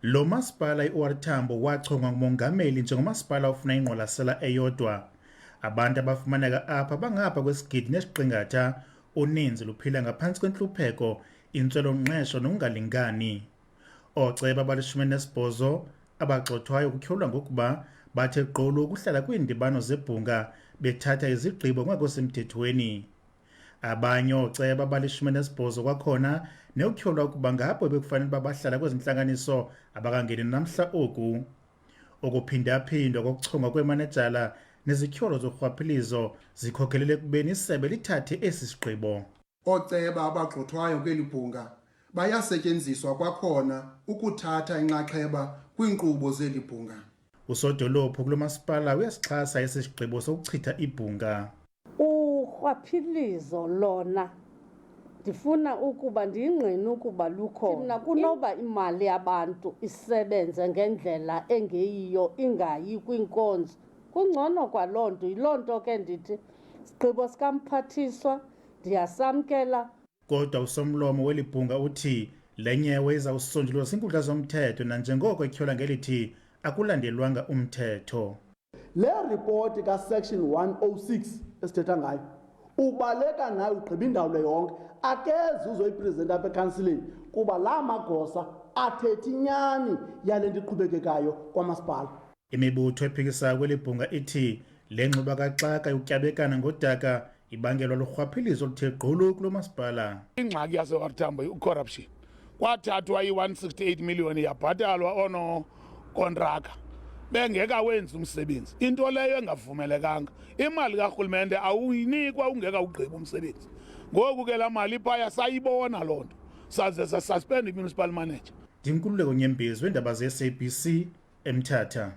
Lomasipala iOR Tambo wachongwa ngumongameli njengomasipala ofuna ingqwalasela eyodwa. Abantu abafumaneka apha bangapha kwesigidi nesiqingatha, uninzi luphila ngaphantsi kwentlupheko, intswelo-ngqesho nokungalingani. Ooceba abali-18 abagxothwayo kutyholwa ngokuba bathe gqolo ukuhlala kwiindibano zebhunga bethatha izigqibo ngekho semthethweni. Abanye ooceba abali-18 kwakhona neutyholwa ukuba ngapho bekufanele uba bahlala kwezi ntlanganiso abakangeni namhla oku. Ukuphinda-phindwa kokuchongwa kweemanejala nezityholo zorhwaphilizo zikhokhelele ekubeni isebe lithathe esi sigqibo. Ooceba abagxothwayo kweli bhunga bayasetyenziswa kwakhona ukuthatha inxaxheba kwiinkqubo zeli bhunga. Usodolophu kulo masipala uyasixhasa esi sigqibo sokuchitha ibhunga. Urhwaphilizo lona ndifuna ukuba ndiyingqine ukuba lukhona kunoba imali yabantu isebenze ngendlela engeyiyo ingayi kwinkonzo. Kungcono kwaloo nto, yiloo nto ke ndithi isigqibo sikamphathiswa ndiyasamkela. Kodwa usomlomo weli bhunga uthi le nyewe izawusonjululwa ziinkundla zomthetho nanjengoko etyholwa ngelithi akulandelwanga umthetho. Le ripoti ka-section 106 esithetha ngayo ubaleka nayo ugqiba indawulo yonke, akeze uzoyiprezenta apha ekhansileni kuba laa magosa athethi inyani yale nto iqhubekekayo kwamasipala. Imibutho ephikisayo kweli bhunga ithi le ngxuba kaxaka yokutyabekana ngodaka ibangelwa lurhwaphilizo oluthe gqolo kulo masipala. Ingxaki yaseOR Tambo i-corruption. Kwathathwa i-168 million yabhatalwa oonokontraka bengekawenzi umsebenzi, into leyo engavumelekanga. Imali karhulumente awuyinikwa ungekawugqiba umsebenzi. Ngoku ke laa mali phaya sayibona loo nto saze sasuspend i-municipal manager. Ndinkululeko Nyembezi weendaba ze-SABC eMthatha.